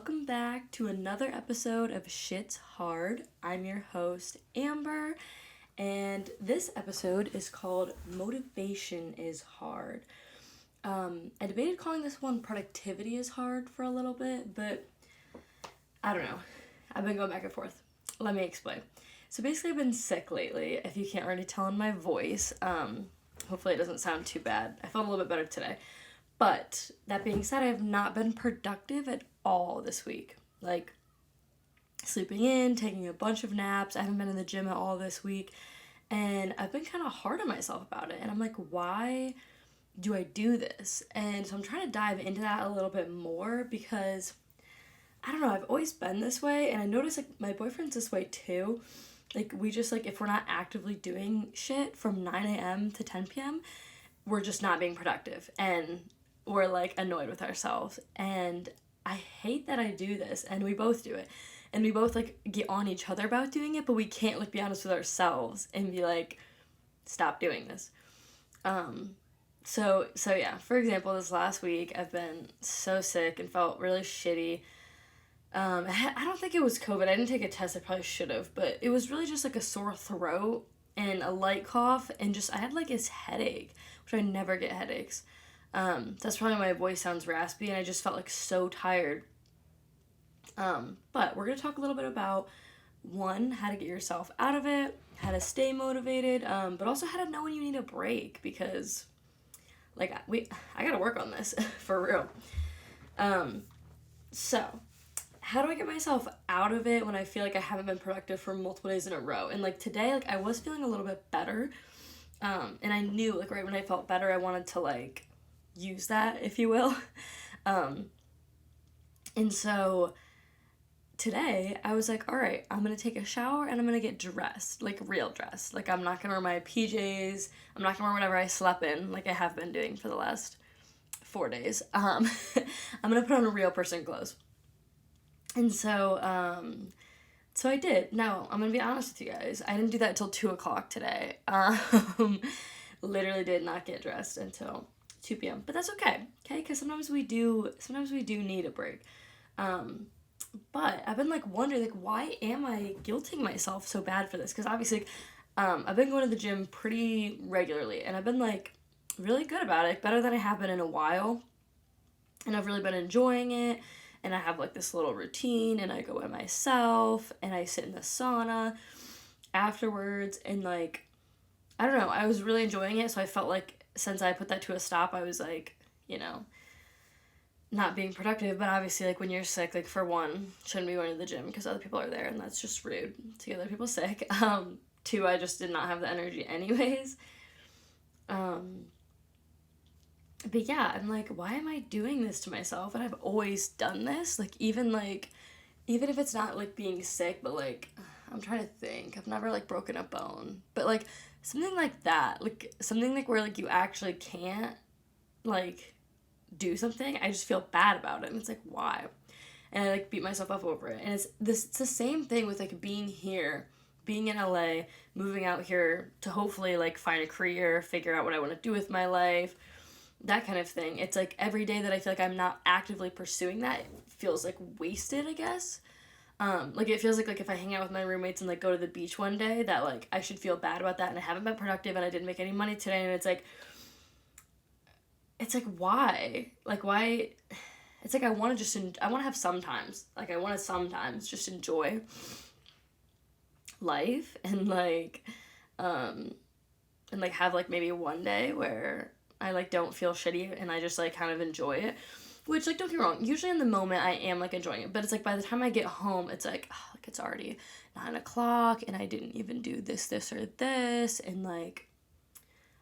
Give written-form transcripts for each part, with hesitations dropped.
welcome back to another episode of Shit's Hard. I'm your host, Amber, and this episode is called Motivation is Hard. I debated calling this one Productivity is Hard for a little bit, but I don't know. I've been going back and forth. Let me explain. So basically, I've been sick lately, if you can't already tell in my voice. Hopefully it doesn't sound too bad. I felt a little bit better today. But that being said, I have not been productive at all this week. Like, sleeping in, taking a bunch of naps. I haven't been in the gym at all this week. And I've been kind of hard on myself about it. And I'm like, why do I do this? And so I'm trying to dive into that a little bit more because, I don't know, I've always been this way. And I notice, like, my boyfriend's this way too. Like, we just, like, if we're not actively doing shit from 9 a.m. to 10 p.m., we're just not being productive. And we're, like, annoyed with ourselves. And I hate that I do this. And we both do it. And we both, like, get on each other about doing it, but we can't, like, be honest with ourselves and be like, stop doing this. So yeah, for example, this last week, I've been so sick and felt really shitty. I don't think it was COVID. I didn't take a test. I probably should have. But it was really just, like, a sore throat and a light cough. And just, I had, like, this headache, which I never get headaches. That's probably why my voice sounds raspy, and I just felt, like, so tired. But we're going to talk a little bit about, one, how to get yourself out of it, how to stay motivated, but also how to know when you need a break, because, like, I got to work on this, for real. So, how do I get myself out of it when I feel like I haven't been productive for multiple days in a row? And, like, today, like, I was feeling a little bit better, and I knew, like, right when I felt better, I wanted to, like, use that, if you will. And so today I was like, all right, I'm gonna take a shower and I'm gonna get dressed, like real dressed. Like, I'm not gonna wear my PJs. I'm not gonna wear whatever I slept in, like I have been doing for the last 4 days. I'm gonna put on real person clothes. And so I did. Now, I'm gonna be honest with you guys. I didn't do that until 2 o'clock today. Literally did not get dressed until 2 p.m. But that's okay, because sometimes we do need a break. But I've been, like, wondering, like, why am I guilting myself so bad for this? Because obviously, I've been going to the gym pretty regularly, and I've been, like, really good about it, better than I have been in a while, and I've really been enjoying it, and I have, like, this little routine, and I go by myself, and I sit in the sauna afterwards, and, like, I don't know, I was really enjoying it, so I felt like since I put that to a stop, I was, like, not being productive. But obviously, like, when you're sick, like, for one, shouldn't be going to the gym because other people are there, and that's just rude to get other people sick. Two, I just did not have the energy anyways. But yeah, I'm like, why am I doing this to myself? And I've always done this, like, even if it's not, like, being sick, but, like, I'm trying to think. I've never, like, broken a bone. But, like, something like that. Like, something, like, where, like, you actually can't, like, do something. I just feel bad about it. And it's, like, why? And I, like, beat myself up over it. And it's the same thing with, like, being here, being in LA, moving out here to hopefully, like, find a career, figure out what I want to do with my life, that kind of thing. It's, like, every day that I feel like I'm not actively pursuing that, it feels, like, wasted, I guess. Like, it feels like if I hang out with my roommates and, like, go to the beach one day, that, like, I should feel bad about that, and I haven't been productive, and I didn't make any money today, and it's, like, why? Like, why? It's, like, I want to have sometimes. Like, I want to sometimes just enjoy life, and, like, have, like, maybe one day where I, like, don't feel shitty, and I just, like, kind of enjoy it. Which, like, don't get me wrong, usually in the moment I am, like, enjoying it, but it's, like, by the time I get home, it's, like, oh, like, it's already 9 o'clock, and I didn't even do this, or this, and, like,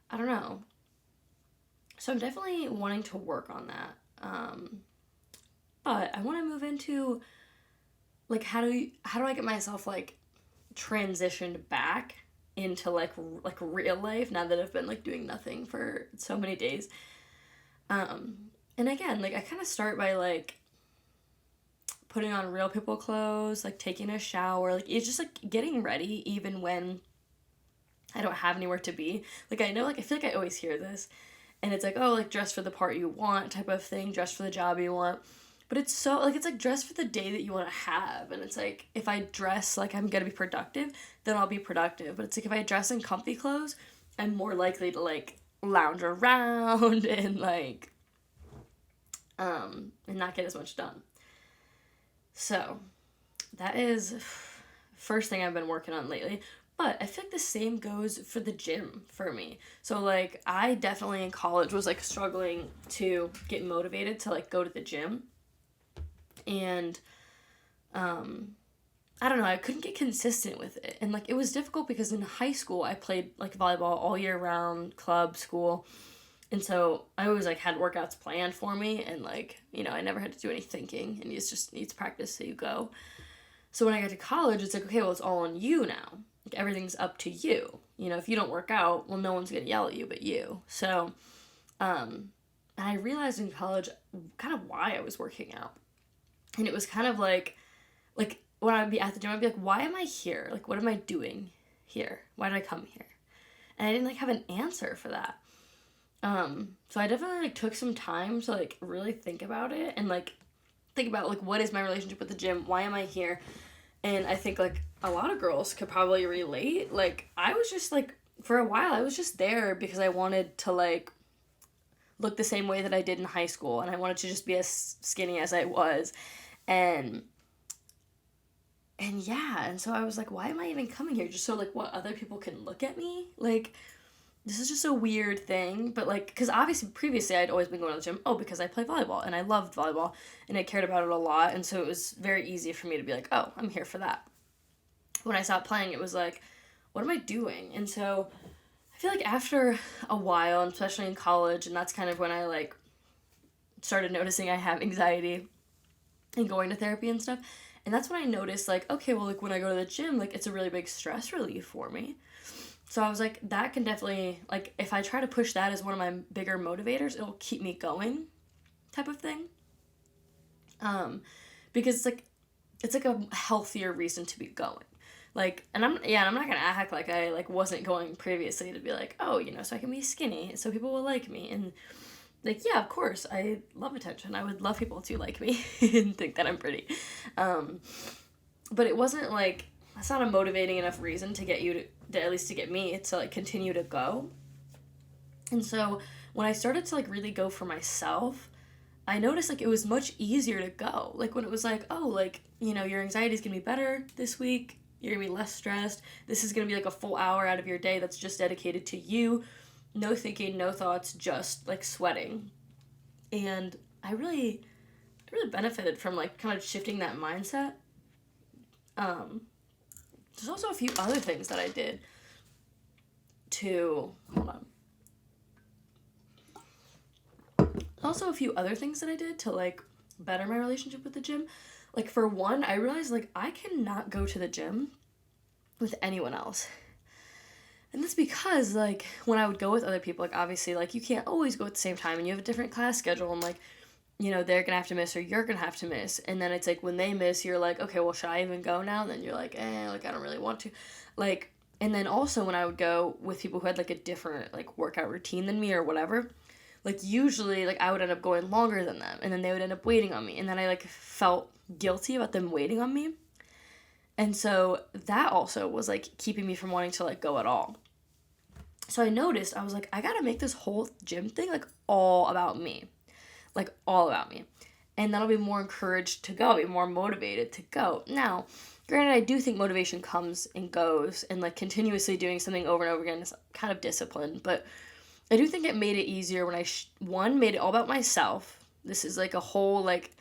I don't know. So I'm definitely wanting to work on that, but I want to move into, like, how do I get myself, like, transitioned back into, like real life, now that I've been, like, doing nothing for so many days, and again, like, I kind of start by, like, putting on real people clothes, like, taking a shower, like, it's just, like, getting ready even when I don't have anywhere to be. Like, I know, like, I feel like I always hear this, and it's like, oh, like, dress for the part you want type of thing, dress for the job you want. But it's so, like, it's like dress for the day that you want to have. And it's like, if I dress like I'm going to be productive, then I'll be productive. But it's like, if I dress in comfy clothes, I'm more likely to, like, lounge around and, like, and not get as much done. So, that is first thing I've been working on lately. But I feel like the same goes for the gym for me. So, like, I definitely in college was, like, struggling to get motivated to, like, go to the gym. And, I don't know, I couldn't get consistent with it. And, like, it was difficult because in high school, I played, like, volleyball all year round, club, school. And so I always, like, had workouts planned for me. And, like, you know, I never had to do any thinking. And you just need to practice so you go. So when I got to college, it's like, okay, well, it's all on you now. Like, everything's up to you. You know, if you don't work out, well, no one's going to yell at you but you. So, and I realized in college kind of why I was working out. And it was kind of like when I would be at the gym, I'd be like, why am I here? Like, what am I doing here? Why did I come here? And I didn't, like, have an answer for that. So I definitely, like, took some time to, like, really think about it and, like, think about, like, what is my relationship with the gym? Why am I here? And I think, like, a lot of girls could probably relate. Like, I was just, like, for a while, I was just there because I wanted to, like, look the same way that I did in high school. And I wanted to just be as skinny as I was. And yeah, and so I was like, why am I even coming here? Just so, like, what, other people can look at me? Like, this is just a weird thing. But, like, because obviously previously I'd always been going to the gym, because I play volleyball, and I loved volleyball, and I cared about it a lot, and so it was very easy for me to be like, oh, I'm here for that. When I stopped playing, it was like, what am I doing? And so I feel like after a while, and especially in college, and that's kind of when I, like, started noticing I have anxiety and going to therapy and stuff. And that's when I noticed, like, okay, well, like, when I go to the gym, like, it's a really big stress relief for me. So I was like, that can definitely, like, if I try to push that as one of my bigger motivators, it'll keep me going type of thing. Because it's like a healthier reason to be going. Like, and I'm not going to act like I, like, wasn't going previously to be like, oh, you know, so I can be skinny, so people will like me. And, like, yeah, of course, I love attention. I would love people to like me and think that I'm pretty. But it wasn't, like, that's not a motivating enough reason to get you to at least to get me to, like, continue to go. And so when I started to, like, really go for myself, I noticed, like, it was much easier to go. Like, when it was like, oh, like, you know, your anxiety's gonna be better this week. You're gonna be less stressed. This is gonna be, like, a full hour out of your day that's just dedicated to you. No thinking, no thoughts, just, like, sweating. And I really benefited from, like, kind of shifting that mindset. There's also a few other things that I did to, hold on. Also a few other things that I did to, like, better my relationship with the gym. Like, for one, I realized, like, I cannot go to the gym with anyone else. And that's because, like, when I would go with other people, like, obviously, like, you can't always go at the same time, and you have a different class schedule, and, like, you know, they're gonna have to miss, or you're gonna have to miss, and then it's, like, when they miss, you're like, okay, well, should I even go now? And then you're like, like, I don't really want to. Like, and then also when I would go with people who had, like, a different, like, workout routine than me or whatever, like, usually, like, I would end up going longer than them, and then they would end up waiting on me, and then I, like, felt guilty about them waiting on me. And so that also was, like, keeping me from wanting to, like, go at all. So I noticed, I was like, I gotta make this whole gym thing, like, all about me. Like, all about me. And then I'll be more encouraged to go, be more motivated to go. Now, granted, I do think motivation comes and goes, and, like, continuously doing something over and over again is kind of discipline, but I do think it made it easier when I, made it all about myself. This is, like, a whole, like,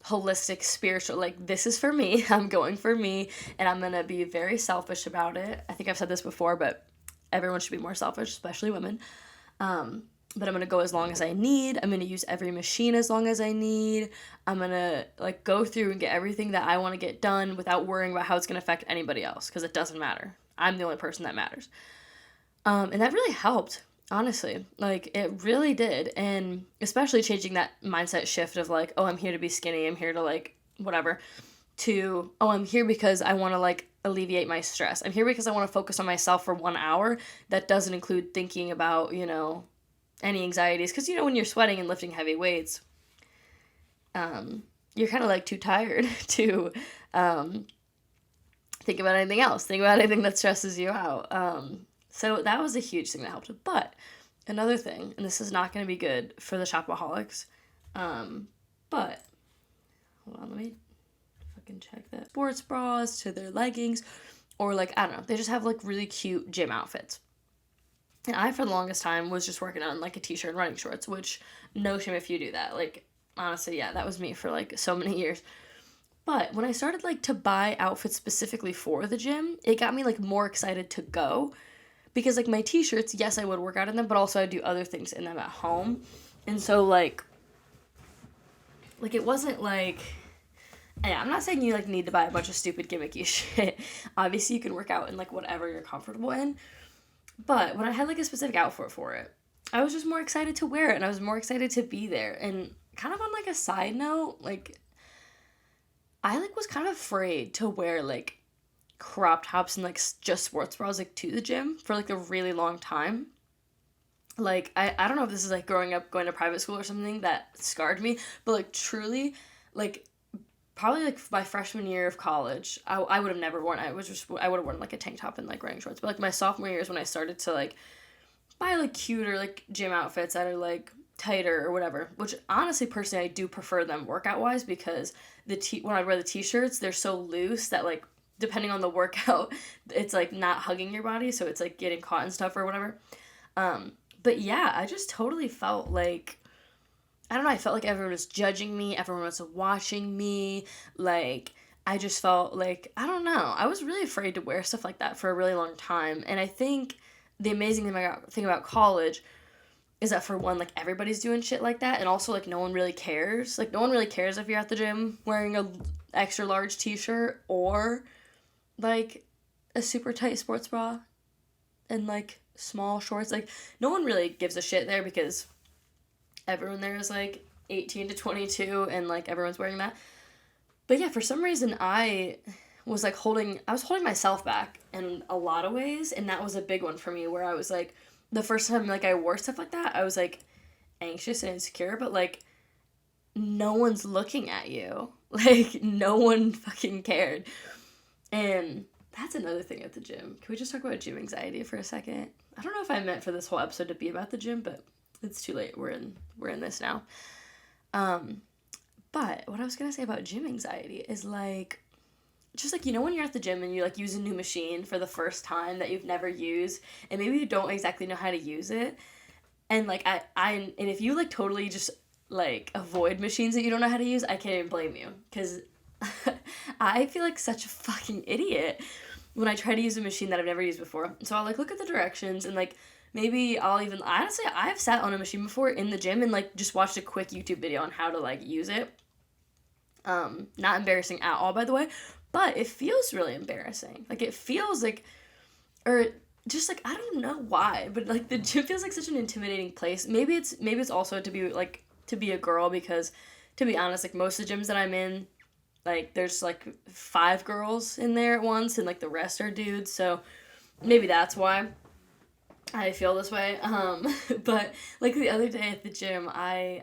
holistic, spiritual, like, this is for me, I'm going for me, and I'm gonna be very selfish about it. I think I've said this before, but everyone should be more selfish, especially women. But I'm gonna go as long as I need. I'm gonna use every machine as long as I need. I'm gonna, like, go through and get everything that I want to get done without worrying about how it's gonna affect anybody else, because it doesn't matter. I'm the only person that matters. And that really helped, honestly. Like, it really did. And especially changing that mindset shift of, like, oh, I'm here to be skinny, I'm here to, like, whatever, to, oh, I'm here because I want to, like, alleviate my stress. I'm here because I want to focus on myself for 1 hour. That doesn't include thinking about, you know, any anxieties. Because, you know, when you're sweating and lifting heavy weights, you're kind of like too tired to think about anything else, think about anything that stresses you out. So that was a huge thing that helped. But another thing, and this is not going to be good for the shopaholics, but hold on, let me fucking check that. Sports bras to their leggings, or like, I don't know, they just have like really cute gym outfits. And I, for the longest time, was just working on like a t-shirt and running shorts, which no shame if you do that. Like, honestly, yeah, that was me for like so many years. But when I started like to buy outfits specifically for the gym, it got me like more excited to go. Because like my t-shirts, yes, I would work out in them, but also I'd do other things in them at home. And so like it wasn't like, yeah, I'm not saying you like need to buy a bunch of stupid gimmicky shit. Obviously you can work out in like whatever you're comfortable in. But when I had like a specific outfit for it, I was just more excited to wear it, and I was more excited to be there. And kind of on like a side note, like I like was kind of afraid to wear like crop tops and like just sports bras like to the gym for like a really long time. Like I don't know if this is like growing up going to private school or something that scarred me, but like truly, like probably like my freshman year of college, I would have never worn, I would have worn like a tank top and like running shorts. But like my sophomore year is when I started to like buy like cuter like gym outfits that are like tighter or whatever, which honestly personally I do prefer them workout wise, because when I wear the t-shirts, they're so loose that like depending on the workout, it's like not hugging your body, so it's like getting caught and stuff or whatever. But yeah, I just totally felt like, I don't know, I felt like everyone was judging me, everyone was watching me, like, I just felt like, I don't know, I was really afraid to wear stuff like that for a really long time. And I think the amazing thing about college is that, for one, like, everybody's doing shit like that, and also, like, no one really cares. Like, no one really cares if you're at the gym wearing a extra large t-shirt or, like, a super tight sports bra and, like, small shorts. Like, no one really gives a shit there, because everyone there is like 18 to 22 and like everyone's wearing that. But yeah, for some reason I was holding myself back in a lot of ways, and that was a big one for me, where I was like, the first time like I wore stuff like that, I was like anxious and insecure, but like no one's looking at you. Like no one fucking cared. And that's another thing at the gym. Can we just talk about gym anxiety for a second? I don't know if I meant for this whole episode to be about the gym, but it's too late. We're in this now. But what I was gonna say about gym anxiety is like, just like, you know, when you're at the gym and you like use a new machine for the first time that you've never used, and maybe you don't exactly know how to use it, and like and if you like totally just like avoid machines that you don't know how to use, I can't even blame you, because I feel like such a fucking idiot when I try to use a machine that I've never used before. So I'll like look at the directions, and like maybe I'll even, honestly, I've sat on a machine before in the gym and like just watched a quick YouTube video on how to like use it. Not embarrassing at all, by the way, but it feels really embarrassing. Like it feels like, or just like, I don't know why, but like the gym feels like such an intimidating place. Maybe it's also to be a girl, because to be honest, like most of the gyms that I'm in, like there's like 5 girls in there at once, and like the rest are dudes. So maybe that's why I feel this way. But like the other day at the gym, I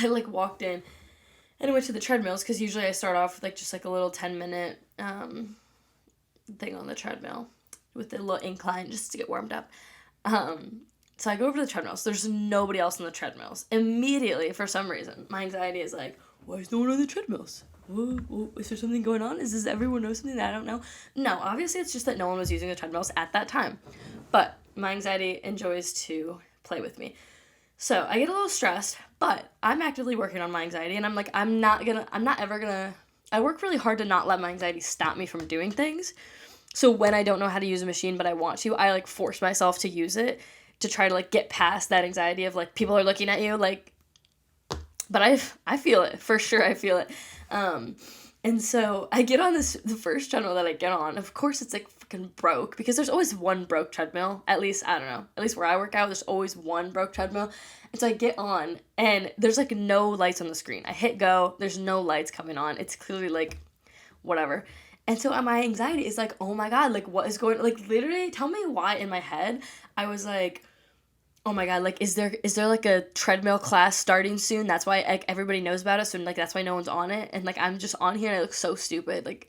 like walked in and I went to the treadmills, because usually I start off with like just like a little 10-minute thing on the treadmill with a little incline just to get warmed up. So I go over to the treadmills. There's nobody else on the treadmills. Immediately, for some reason, my anxiety is like, why is no one on the treadmills? Whoa, is there something going on? Does everyone know something that I don't know? No, obviously it's just that no one was using the treadmills at that time. But my anxiety enjoys to play with me. So I get a little stressed, but I'm actively working on my anxiety, and I'm like, I work really hard to not let my anxiety stop me from doing things. So when I don't know how to use a machine, but I want to, I like force myself to use it to try to like get past that anxiety of like people are looking at you, like, but I feel it, for sure I feel it. And so I get on the first treadmill that I get on. Of course it's like fucking broke, because there's always one broke treadmill. At least, I don't know, at least where I work out, there's always one broke treadmill. And so I get on, and there's like no lights on the screen. I hit go, there's no lights coming on. It's clearly like whatever. And so my anxiety is like, oh my God, like what is going, like literally tell me why in my head I was like, Oh my God, like, is there like a treadmill class starting soon? That's why, like, everybody knows about it, so, like, that's why no one's on it. And, like, I'm just on here and I look so stupid. Like,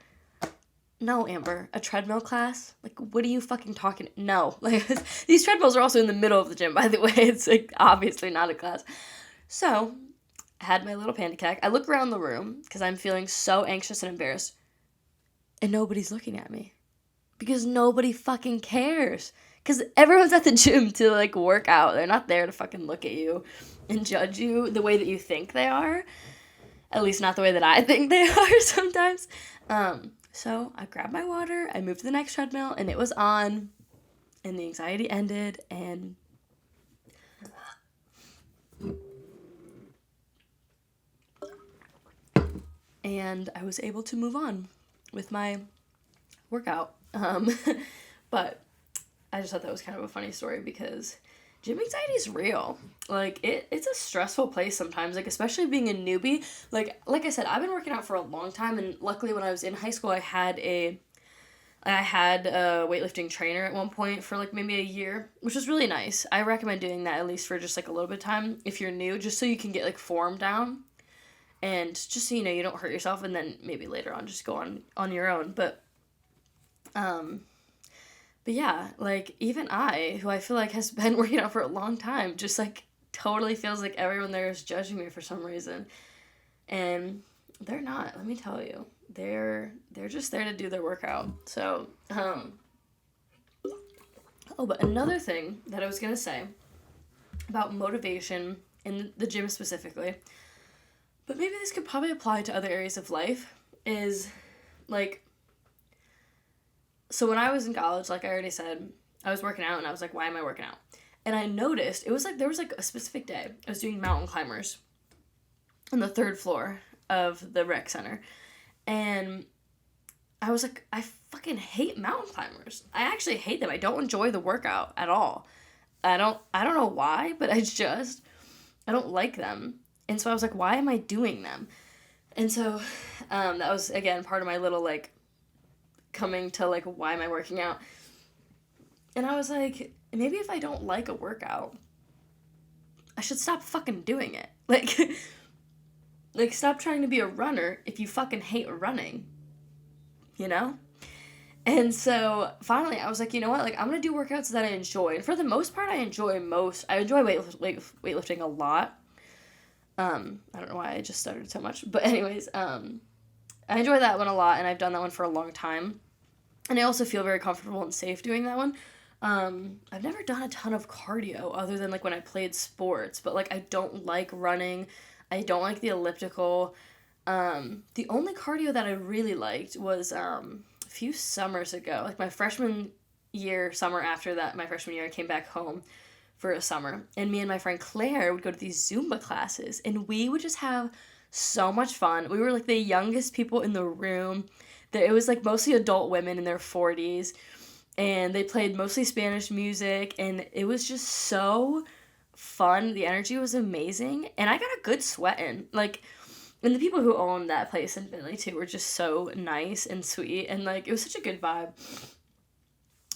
no, Amber, a treadmill class? Like, what are you fucking talking? No. Like, these treadmills are also in the middle of the gym, by the way. It's, like, obviously not a class. So, I had my little panic attack. I look around the room because I'm feeling so anxious and embarrassed. And nobody's looking at me. Because nobody fucking cares. Because everyone's at the gym to, like, work out. They're not there to fucking look at you and judge you the way that you think they are. At least not the way that I think they are sometimes. So I grabbed my water, I moved to the next treadmill, and it was on. And the anxiety ended, and I was able to move on with my workout. But I just thought that was kind of a funny story because gym anxiety is real. Like, it's a stressful place sometimes, like, especially being a newbie. Like I said, I've been working out for a long time, and luckily when I was in high school, I had a weightlifting trainer at one point for, like, maybe a year, which was really nice. I recommend doing that at least for just, like, a little bit of time if you're new, just so you can get, like, form down, and just so you know you don't hurt yourself, and then maybe later on just go on your own. But yeah, like, even I, who I feel like has been working out for a long time, just, like, totally feels like everyone there is judging me for some reason. And they're not, let me tell you. They're just there to do their workout. So, but another thing that I was going to say about motivation in the gym specifically, but maybe this could probably apply to other areas of life, is, like, so when I was in college, like I already said, I was working out and I was like, why am I working out? And I noticed, it was like, there was like a specific day, I was doing mountain climbers on the 3rd floor of the rec center. And I was like, I fucking hate mountain climbers. I actually hate them. I don't enjoy the workout at all. I don't know why, but I don't like them. And so I was like, why am I doing them? And so that was, again, part of my little, like, coming to, like, why am I working out? And I was like, maybe if I don't like a workout, I should stop fucking doing it. Like, stop trying to be a runner if you fucking hate running, you know? And so finally I was like, you know what? Like, I'm going to do workouts that I enjoy. And for the most part, I enjoy weightlifting a lot. I don't know why I just stuttered so much. But anyways, I enjoy that one a lot, and I've done that one for a long time. And I also feel very comfortable and safe doing that one. I've never done a ton of cardio other than, like, when I played sports. But, like, I don't like running. I don't like the elliptical. The only cardio that I really liked was a few summers ago. Like, my freshman year, summer after that, my freshman year, I came back home for a summer. And me and my friend Claire would go to these Zumba classes. And we would just have so much fun. We were, like, the youngest people in the room. It was, like, mostly adult women in their 40s. And they played mostly Spanish music. And it was just so fun. The energy was amazing. And I got a good sweat in. Like, and the people who owned that place in Finley, too, were just so nice and sweet. And, like, it was such a good vibe.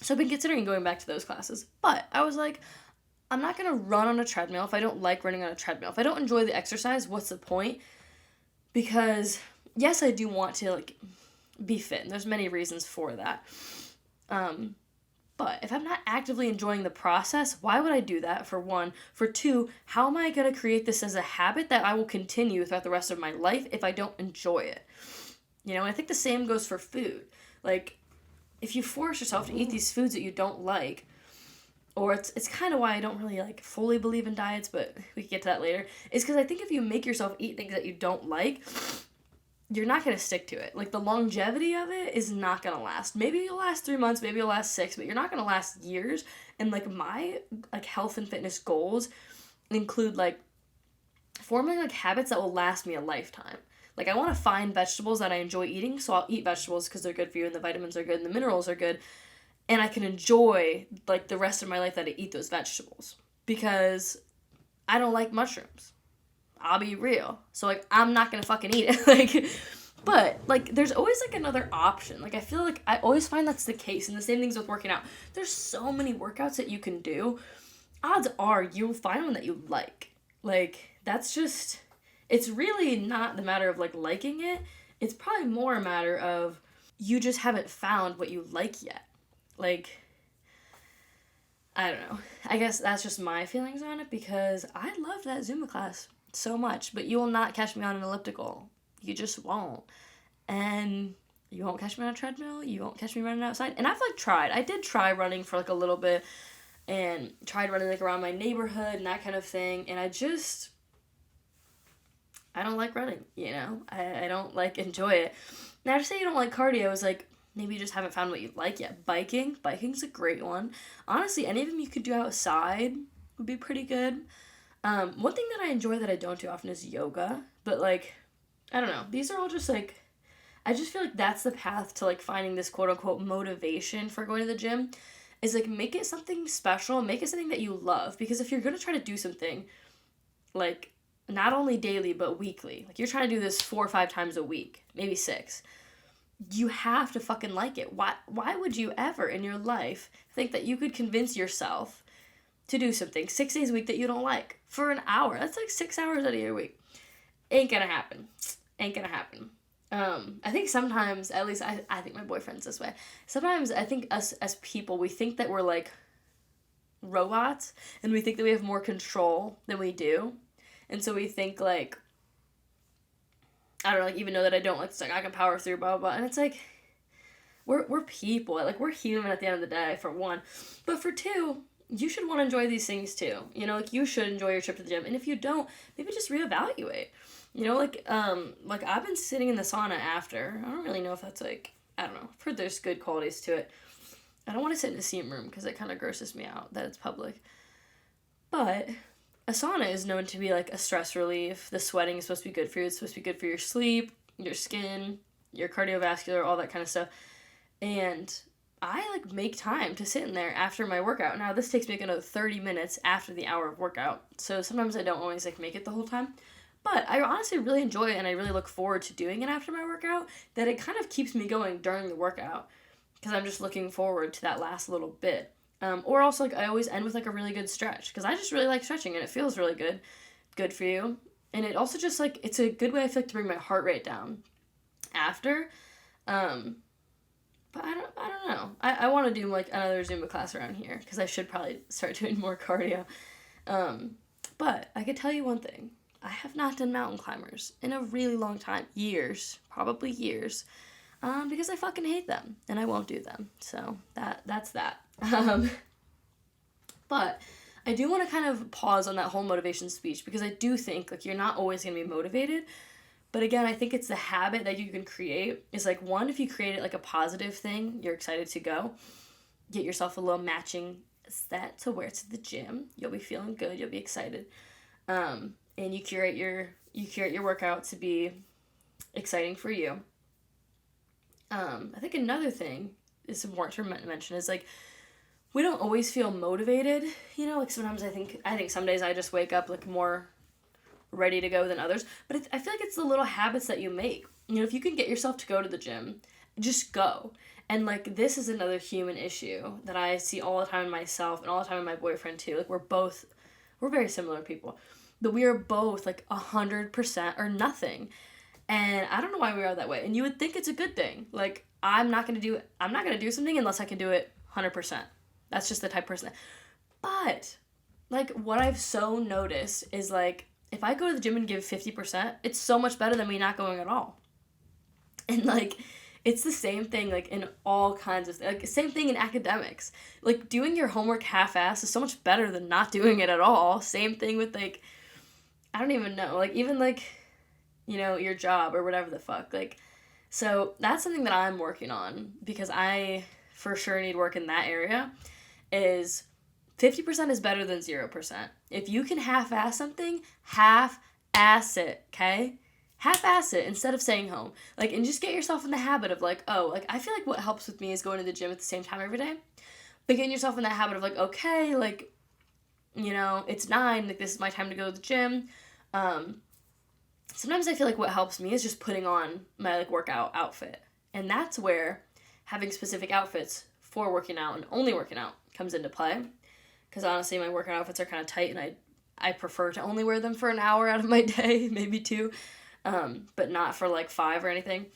So I've been considering going back to those classes. But I was like, I'm not going to run on a treadmill if I don't like running on a treadmill. If I don't enjoy the exercise, what's the point? Because, yes, I do want to, like, be fit. And there's many reasons for that. But if I'm not actively enjoying the process, why would I do that, for one? For two, how am I going to create this as a habit that I will continue throughout the rest of my life if I don't enjoy it? You know, I think the same goes for food. Like, if you force yourself to eat these foods that you don't like, or it's kind of why I don't really, like, fully believe in diets, but we can get to that later, is because I think if you make yourself eat things that you don't like, you're not going to stick to it. Like, the longevity of it is not going to last. Maybe you'll last 3 months, maybe you'll last 6, but you're not going to last years. And, like, my, like, health and fitness goals include, like, forming, like, habits that will last me a lifetime. Like, I want to find vegetables that I enjoy eating, so I'll eat vegetables because they're good for you, and the vitamins are good, and the minerals are good, and I can enjoy, like, the rest of my life that I eat those vegetables. Because I don't like mushrooms. I'll be real. So, like, I'm not gonna fucking eat it. Like, but, like, there's always, like, another option. Like, I feel like I always find that's the case. And the same thing's with working out. There's so many workouts that you can do. odds are you'll find one that you like. Like, that's just, it's really not the matter of, like, liking it. It's probably more a matter of you just haven't found what you like yet. Like, I don't know. I guess that's just my feelings on it, because I loved that Zumba class so much, but you will not catch me on an elliptical. You just won't. And you won't catch me on a treadmill. You won't catch me running outside. And I've, like, tried. I did try running for, like, a little bit, and tried running, like, around my neighborhood and that kind of thing. And I don't like running, you know? I don't, like, enjoy it. Now, to say you don't like cardio is, like, maybe you just haven't found what you like yet. Biking's a great one. Honestly, any of them you could do outside would be pretty good. One thing that I enjoy that I don't do often is yoga. But, like, I don't know. These are all just, like, I just feel like that's the path to, like, finding this quote-unquote motivation for going to the gym. Is, like, make it something special. Make it something that you love. Because if you're going to try to do something, like, not only daily, but weekly. Like, you're trying to do this 4 or 5 times a week. Maybe 6. You have to fucking like it. Why would you ever in your life think that you could convince yourself to do something 6 days a week that you don't like for an hour? That's like 6 hours out of your week. Ain't gonna happen. I think sometimes, at least I think my boyfriend's this way. Sometimes I think us as people, we think that we're like robots, and we think that we have more control than we do. And so we think, like, I don't know, like, even though that I don't like this, like, I can power through, blah, blah, blah. And it's like, we're people. Like, we're human at the end of the day, for one. But for two, you should want to enjoy these things, too. You know, like, you should enjoy your trip to the gym. And if you don't, maybe just reevaluate. You know, like, I've been sitting in the sauna after. I don't really know if that's, like, I don't know. I've heard there's good qualities to it. I don't want to sit in the steam room, because it kind of grosses me out that it's public. But a sauna is known to be, like, a stress relief. The sweating is supposed to be good for you. It's supposed to be good for your sleep, your skin, your cardiovascular, all that kind of stuff. And I, like, make time to sit in there after my workout. Now, this takes me, like, another 30 minutes after the hour of workout. So sometimes I don't always, like, make it the whole time. But I honestly really enjoy it, and I really look forward to doing it after my workout, that it kind of keeps me going during the workout, because I'm just looking forward to that last little bit. Or also, like, I always end with, like, a really good stretch, because I just really like stretching, and it feels really good for you. And it also just, like, it's a good way, I feel like, to bring my heart rate down after. But I don't know. I want to do, like, another Zumba class around here, because I should probably start doing more cardio. But I could tell you one thing. I have not done mountain climbers in a really long time. Probably years. Because I fucking hate them, and I won't do them. So that's that. But I do want to kind of pause on that whole motivation speech, because I do think, like, you're not always going to be motivated. But again, I think it's the habit that you can create. Is, like, one, if you create it like a positive thing, you're excited to go. Get yourself a little matching set to wear to the gym. You'll be feeling good. You'll be excited. And you curate your workout to be exciting for you. I think another thing is important to mention is, like, we don't always feel motivated, you know, like, sometimes I think some days I just wake up, like, more ready to go than others, but I feel like it's the little habits that you make. You know, if you can get yourself to go to the gym, just go. And, like, this is another human issue that I see all the time in myself and all the time in my boyfriend too. Like, we're very similar people. That we are both, like, 100% or nothing. And I don't know why we are that way. And you would think it's a good thing. Like, I'm not gonna do something unless I can do it 100%. That's just the type of person. But, like, what I've so noticed is, like, if I go to the gym and give 50%, it's so much better than me not going at all. And, like, it's the same thing, like, in all kinds of, like, same thing in academics. Like, doing your homework half-assed is so much better than not doing it at all. Same thing with, like, I don't even know, like, even, like, you know, your job or whatever the fuck, like, so that's something that I'm working on, because I for sure need work in that area, is 50% is better than 0%. If you can half-ass something, half-ass it, okay? Half-ass it instead of staying home. Like, and just get yourself in the habit of, like, oh, like, I feel like what helps with me is going to the gym at the same time every day, but getting yourself in that habit of, like, okay, like, you know, it's 9, like, this is my time to go to the gym. Sometimes I feel like what helps me is just putting on my, like, workout outfit. And that's where having specific outfits for working out and only working out comes into play. because honestly my workout outfits are kind of tight, and I prefer to only wear them for an hour out of my day, maybe 2, but not for like 5 or anything.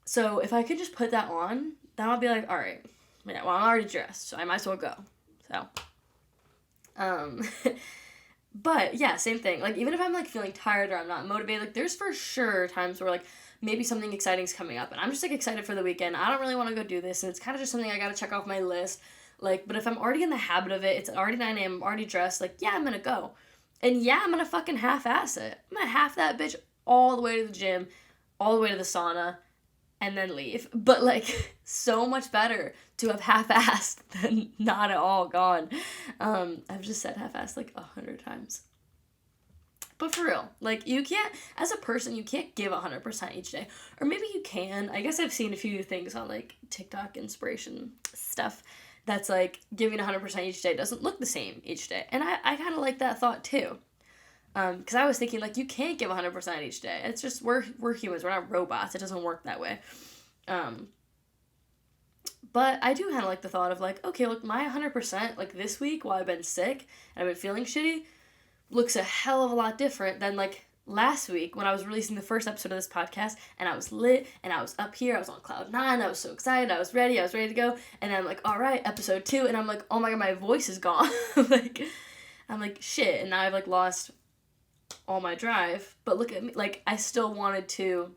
So if I could just put that on, then I'll be like, all right, yeah, well, I'm already dressed, so I might as well go. So, but yeah, same thing. Like, even if I'm like feeling tired or I'm not motivated, like there's for sure times where like maybe something exciting is coming up and I'm just like excited for the weekend. I don't really want to go do this, and it's kind of just something I gotta check off my list. Like, but if I'm already in the habit of it, it's already 9 a.m., I'm already dressed, like, yeah, I'm gonna go. And yeah, I'm gonna fucking half-ass it. I'm gonna half that bitch all the way to the gym, all the way to the sauna, and then leave. But like, so much better to have half-assed than not at all gone. I've just said half-assed like 100 times. But for real, like, you can't, as a person, you can't give 100% each day. Or maybe you can. I guess I've seen a few things on, like, TikTok inspiration stuff that's, like, giving 100% each day doesn't look the same each day. And I kind of like that thought, too. Because I was thinking, like, you can't give 100% each day. It's just, we're humans. We're not robots. It doesn't work that way. But I do kind of like the thought of, like, okay, look, my 100%, like, this week while I've been sick and I've been feeling shitty, looks a hell of a lot different than like last week when I was releasing the first episode of this podcast and I was lit and I was up here, I was on cloud 9, I was so excited, I was ready to go, and then I'm like, all right, episode 2, and I'm like, oh my god, my voice is gone. I'm like, shit, and now I've like lost all my drive. But look at me, like, I still wanted to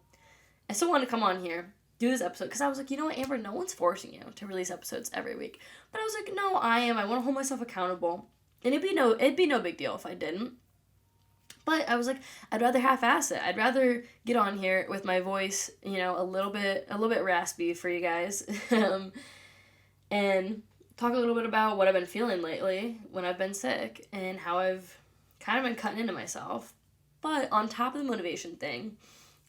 come on here, do this episode, because I was like, you know what, Amber, no one's forcing you to release episodes every week. But I was like, no, I want to hold myself accountable. And it'd be no big deal if I didn't. But I was like, I'd rather half-ass it. I'd rather get on here with my voice, you know, a little bit raspy for you guys, and talk a little bit about what I've been feeling lately when I've been sick and how I've kind of been cutting into myself. But on top of the motivation thing,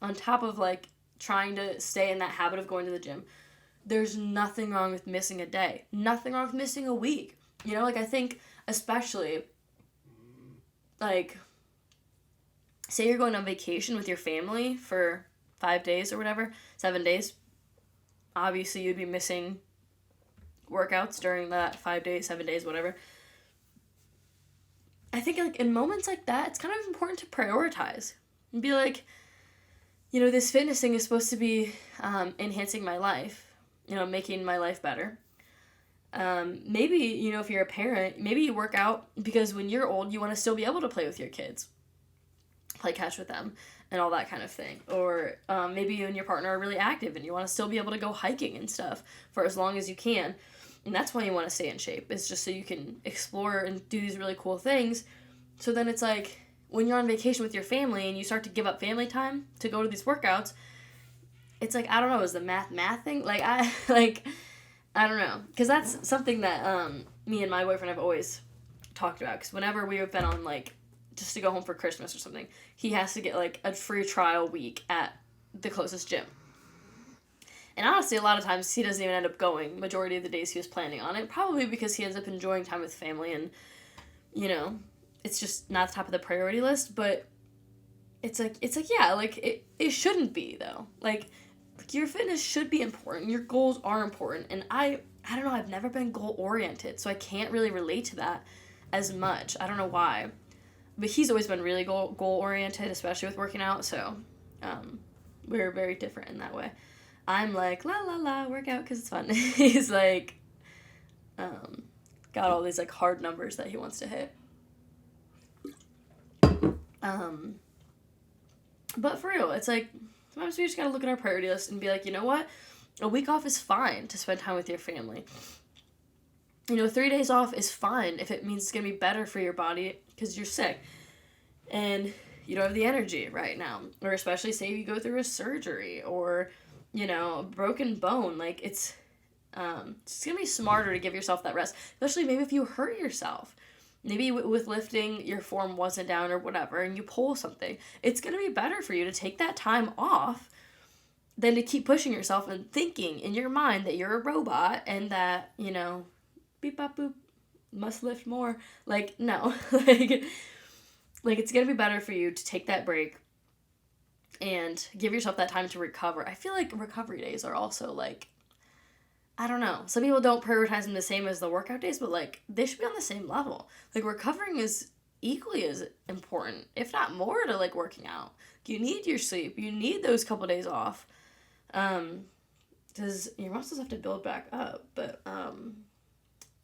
on top of like trying to stay in that habit of going to the gym, there's nothing wrong with missing a day. Nothing wrong with missing a week. You know, like, I think especially, like, say you're going on vacation with your family for 5 days or whatever, 7 days. Obviously, you'd be missing workouts during that 5 days, 7 days, whatever. I think, like, in moments like that, it's kind of important to prioritize and be like, you know, this fitness thing is supposed to be enhancing my life, you know, making my life better. Maybe, you know, if you're a parent, maybe you work out because when you're old, you want to still be able to play with your kids, play catch with them, and all that kind of thing. Or maybe you and your partner are really active and you want to still be able to go hiking and stuff for as long as you can. And that's why you want to stay in shape. It's just so you can explore and do these really cool things. So then it's like, when you're on vacation with your family and you start to give up family time to go to these workouts, it's like, I don't know, is the math thing? Like, I don't know, because that's something that me and my boyfriend have always talked about, because whenever we have been on, like, just to go home for Christmas or something, he has to get, like, a free trial week at the closest gym. And honestly, a lot of times he doesn't even end up going majority of the days he was planning on it, probably because he ends up enjoying time with family and, you know, it's just not the top of the priority list. But it's like, yeah, like, it shouldn't be, though. Like, your fitness should be important. Your goals are important. And I don't know, I've never been goal-oriented, so I can't really relate to that as much. I don't know why. But he's always been really goal-oriented, especially with working out, so we're very different in that way. I'm like, la la la, work out because it's fun. He's like, got all these, like, hard numbers that he wants to hit. But for real, it's like, sometimes we just gotta look at our priority list and be like, you know what? A week off is fine to spend time with your family. You know, 3 days off is fine if it means it's gonna be better for your body because you're sick and you don't have the energy right now. Or especially say you go through a surgery or, you know, a broken bone. Like, it's gonna be smarter to give yourself that rest, especially maybe if you hurt yourself. Maybe with lifting, your form wasn't down or whatever, and you pull something. It's going to be better for you to take that time off than to keep pushing yourself and thinking in your mind that you're a robot and that, you know, beep, bop, boop, must lift more. Like, no. like, it's going to be better for you to take that break and give yourself that time to recover. I feel like recovery days are also, like, I don't know. Some people don't prioritize them the same as the workout days, but, like, they should be on the same level. Like, recovering is equally as important, if not more, to, like, working out. You need your sleep. You need those couple days off. Because your muscles have to build back up. But,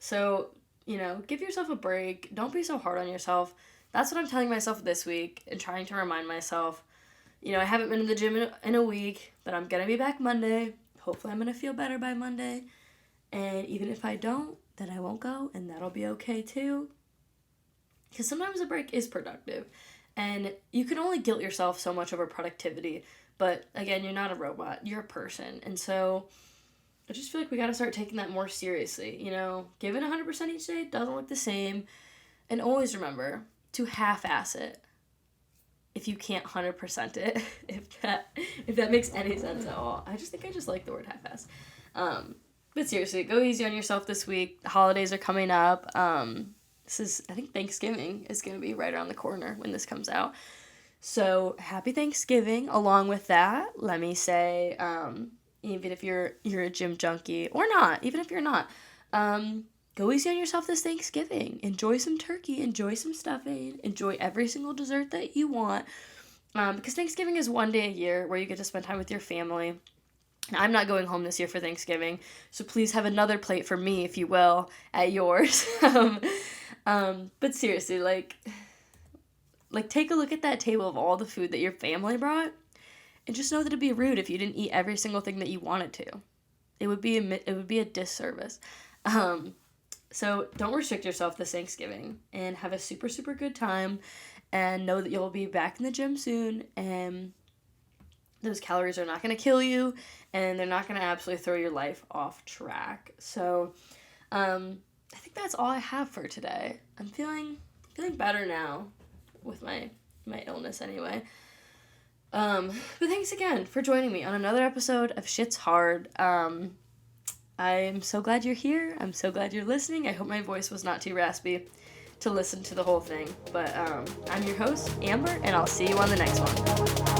so, you know, give yourself a break. Don't be so hard on yourself. That's what I'm telling myself this week and trying to remind myself. You know, I haven't been in the gym in a week, but I'm going to be back Monday. Hopefully I'm going to feel better by Monday. And even if I don't, then I won't go, and that'll be okay too. Because sometimes a break is productive. And you can only guilt yourself so much over productivity. But again, you're not a robot. You're a person. And so I just feel like we got to start taking that more seriously. You know, giving 100% each day doesn't look the same. And always remember to half-ass it. If you can't 100% it, if that makes any sense at all. I just like the word half-ass. But seriously, go easy on yourself this week. The holidays are coming up. I think Thanksgiving is going to be right around the corner when this comes out. So happy Thanksgiving. Along with that, let me say, even if you're a gym junkie or not, even if you're not, go easy on yourself this Thanksgiving. Enjoy some turkey. Enjoy some stuffing. Enjoy every single dessert that you want. Because Thanksgiving is one day a year where you get to spend time with your family. I'm not going home this year for Thanksgiving, so please have another plate for me, if you will, at yours. But seriously, like take a look at that table of all the food that your family brought, and just know that it'd be rude if you didn't eat every single thing that you wanted to. It would be a disservice. So don't restrict yourself this Thanksgiving, and have a super, super good time, and know that you'll be back in the gym soon, and those calories are not going to kill you, and they're not going to absolutely throw your life off track. So I think that's all I have for today. I'm feeling better now with my illness anyway. But thanks again for joining me on another episode of Shit's Hard. I'm so glad you're here. I'm so glad you're listening. I hope my voice was not too raspy to listen to the whole thing. But I'm your host, Amber, and I'll see you on the next one.